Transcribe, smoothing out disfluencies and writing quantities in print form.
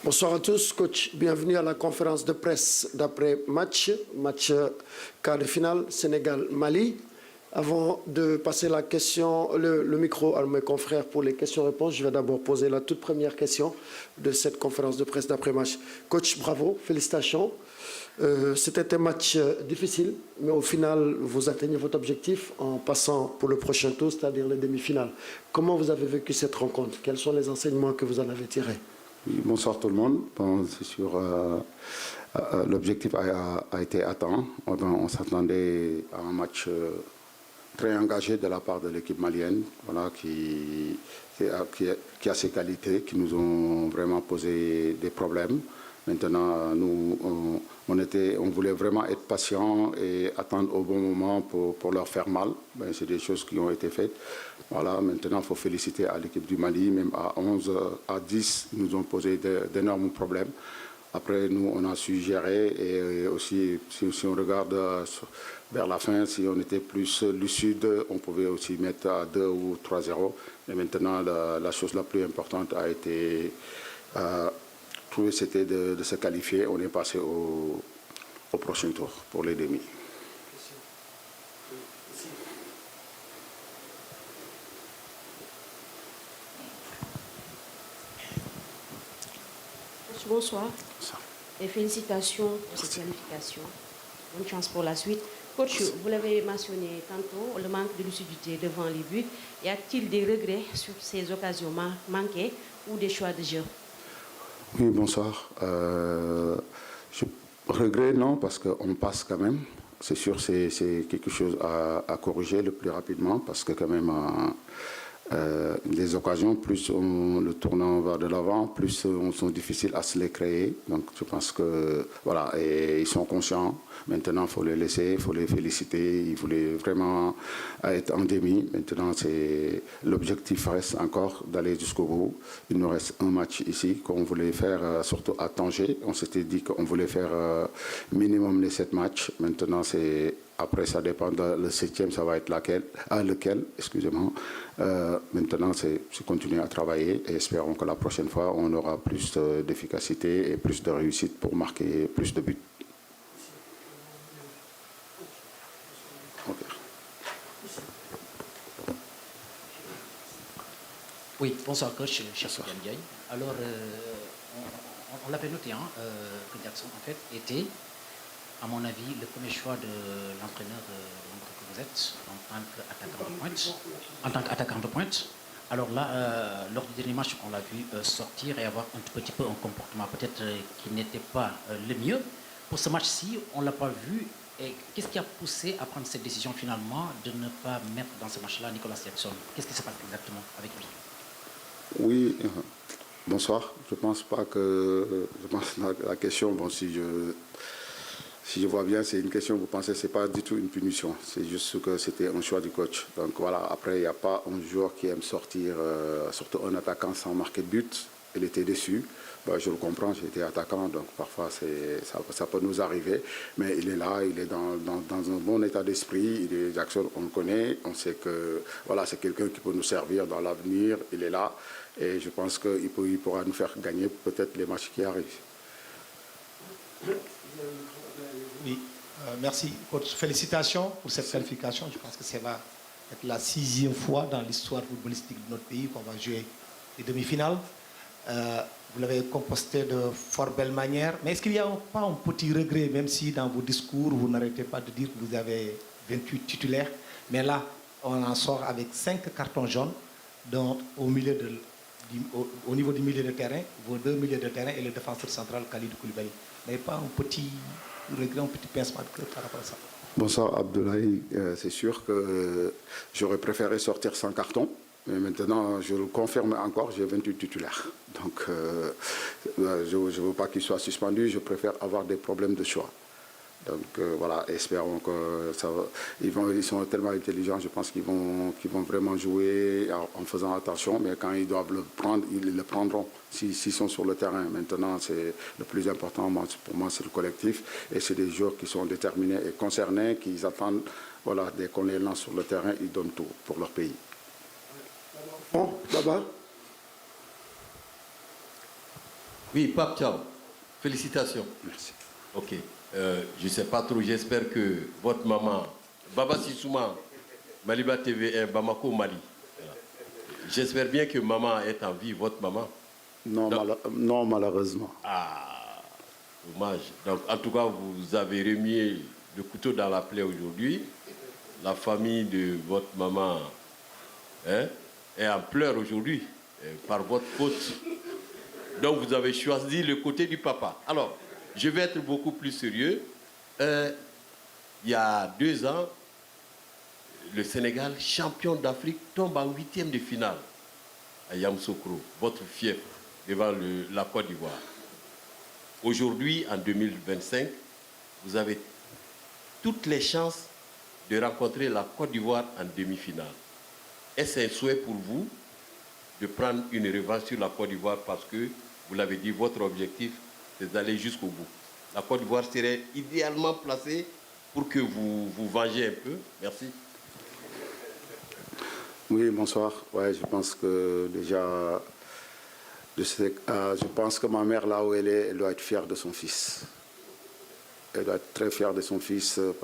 Bonsoir à tous, coach. Bienvenue à la conférence de presse d'après-match, quart de finale Sénégal-Mali. Avant de passer le micro à mes confrères pour les questions-réponses, je vais d'abord poser la toute première question de cette conférence de presse d'après-match. Coach, bravo, félicitations. C'était un match difficile, mais au final, vous atteignez votre objectif en passant pour le prochain tour, c'est-à-dire les demi-finales. Comment vous avez vécu cette rencontre? Quels sont les enseignements que vous en avez tirés? Oui, bonsoir tout le monde. Bon, c'est sûr, l'objectif a été atteint. On s'attendait à un match très engagé de la part de l'équipe malienne, voilà, qui a ses qualités, qui nous ont vraiment posé des problèmes. Maintenant, nous, on voulait vraiment être patients et attendre au bon moment pour leur faire mal. Ben, c'est des choses qui ont été faites. Voilà, maintenant, il faut féliciter à l'équipe du Mali, même à 11, à 10, ils nous ont posé d'énormes problèmes. Après, nous, on a su gérer et aussi, si on regarde vers la fin, si on était plus lucide, on pouvait aussi mettre à 2 ou 3-0. Mais maintenant, la chose la plus importante a été... c'était de se qualifier. On est passé au prochain tour pour les demi. Bonsoir et félicitations pour cette qualification. Bonne chance pour la suite. Coach, vous l'avez mentionné tantôt, le manque de lucidité devant les buts. Y a-t-il des regrets sur ces occasions manquées ou des choix de jeu? Oui, bonsoir. Je regrette, non, parce qu'on passe quand même. C'est sûr, c'est quelque chose à corriger le plus rapidement, parce que quand même, les occasions, plus le tournant va de l'avant, plus sont difficiles à se les créer. Donc je pense que, voilà, et ils sont conscients. Maintenant, il faut les laisser, il faut les féliciter. Ils voulaient vraiment être en demi. Maintenant, l'objectif reste encore d'aller jusqu'au bout. Il nous reste un match ici qu'on voulait faire, surtout à Tanger. On s'était dit qu'on voulait faire minimum les 7 matchs. Maintenant, après, ça dépend le 7e, ça va être lequel, excusez-moi. Maintenant, c'est continuer à travailler et espérons que la prochaine fois, on aura plus d'efficacité et plus de réussite pour marquer plus de buts. Okay. Oui, bonsoir coach, cher Ndiaye. Alors, on l'avait noté, que Jackson, en fait, était, à mon avis, le premier choix de l'entraîneur que vous êtes en tant qu'attaquant de pointe. Alors là, lors du dernier match, on l'a vu sortir et avoir un petit peu un comportement peut-être qui n'était pas le mieux. Pour ce match-ci, on ne l'a pas vu. Et qu'est-ce qui a poussé à prendre cette décision finalement de ne pas mettre dans ce match-là Nicolas Jackson? Qu'est-ce qui se passe exactement avec lui? Oui, bonsoir. Je pense pas que... Je pense la question, bon, si je vois bien, c'est une question, vous pensez, c'est pas du tout une punition. C'est juste que c'était un choix du coach. Donc voilà, après, il n'y a pas un joueur qui aime sortir, surtout un attaquant sans marquer de but. Il était déçu. Ben, je le comprends, j'étais attaquant, donc parfois ça peut nous arriver. Mais il est là, il est dans un bon état d'esprit. Jackson, on le connaît, on sait que voilà, c'est quelqu'un qui peut nous servir dans l'avenir. Il est là et je pense qu'il pourra nous faire gagner peut-être les matchs qui arrivent. Oui, merci. Coach, félicitations pour cette qualification. Je pense que ça va être la 6e fois dans l'histoire footballistique de notre pays qu'on va jouer les demi-finales. Vous l'avez composté de fort belle manière. Mais est-ce qu'il n'y a pas un petit regret, même si dans vos discours, vous n'arrêtez pas de dire que vous avez 28 titulaires, mais là, on en sort avec 5 cartons jaunes au niveau du milieu de terrain, vos 2 milieux de terrain et le défenseur central Khalidou Koulibaly. Vous n'avez pas un petit regret, un petit pincement de cœur par rapport à ça? Bonsoir Abdoulaye, c'est sûr que j'aurais préféré sortir sans carton. Mais maintenant, je le confirme encore, j'ai 28 titulaires. Donc, je ne veux pas qu'ils soient suspendus, je préfère avoir des problèmes de choix. Donc, voilà, espérons que ça va. Ils sont tellement intelligents, je pense qu'ils vont vraiment jouer en faisant attention. Mais quand ils doivent le prendre, ils le prendront s'ils sont sur le terrain. Maintenant, c'est le plus important pour moi, c'est le collectif. Et c'est des joueurs qui sont déterminés et concernés, qui attendent, voilà, dès qu'on les lance sur le terrain, ils donnent tout pour leur pays. Bon, là-bas. Oui, Pape Thiam, félicitations. Merci. Ok. Je ne sais pas trop, j'espère que votre maman, Baba Sissouma, Maliba TV1, Bamako, Mali. Voilà. J'espère bien que maman est en vie, votre maman. Non, non, malheureusement. Ah, dommage. Donc, en tout cas, vous avez remis le couteau dans la plaie aujourd'hui. La famille de votre maman est en pleurs aujourd'hui par votre faute. Donc, vous avez choisi le côté du papa. Alors, je vais être beaucoup plus sérieux. Il y a 2 ans, le Sénégal, champion d'Afrique, tombe en 8e de finale à Yamoussoukro, votre fief, devant la Côte d'Ivoire. Aujourd'hui, en 2025, vous avez toutes les chances de rencontrer la Côte d'Ivoire en demi-finale. Est-ce un souhait pour vous de prendre une revanche sur la Côte d'Ivoire parce que, vous l'avez dit, votre objectif, c'est d'aller jusqu'au bout? La Côte d'Ivoire serait idéalement placée pour que vous vous vengez un peu. Merci. Oui, bonsoir. Ouais, je pense que déjà, je pense que ma mère, là où elle est, elle doit être fière de son fils. Elle doit être très fière de son fils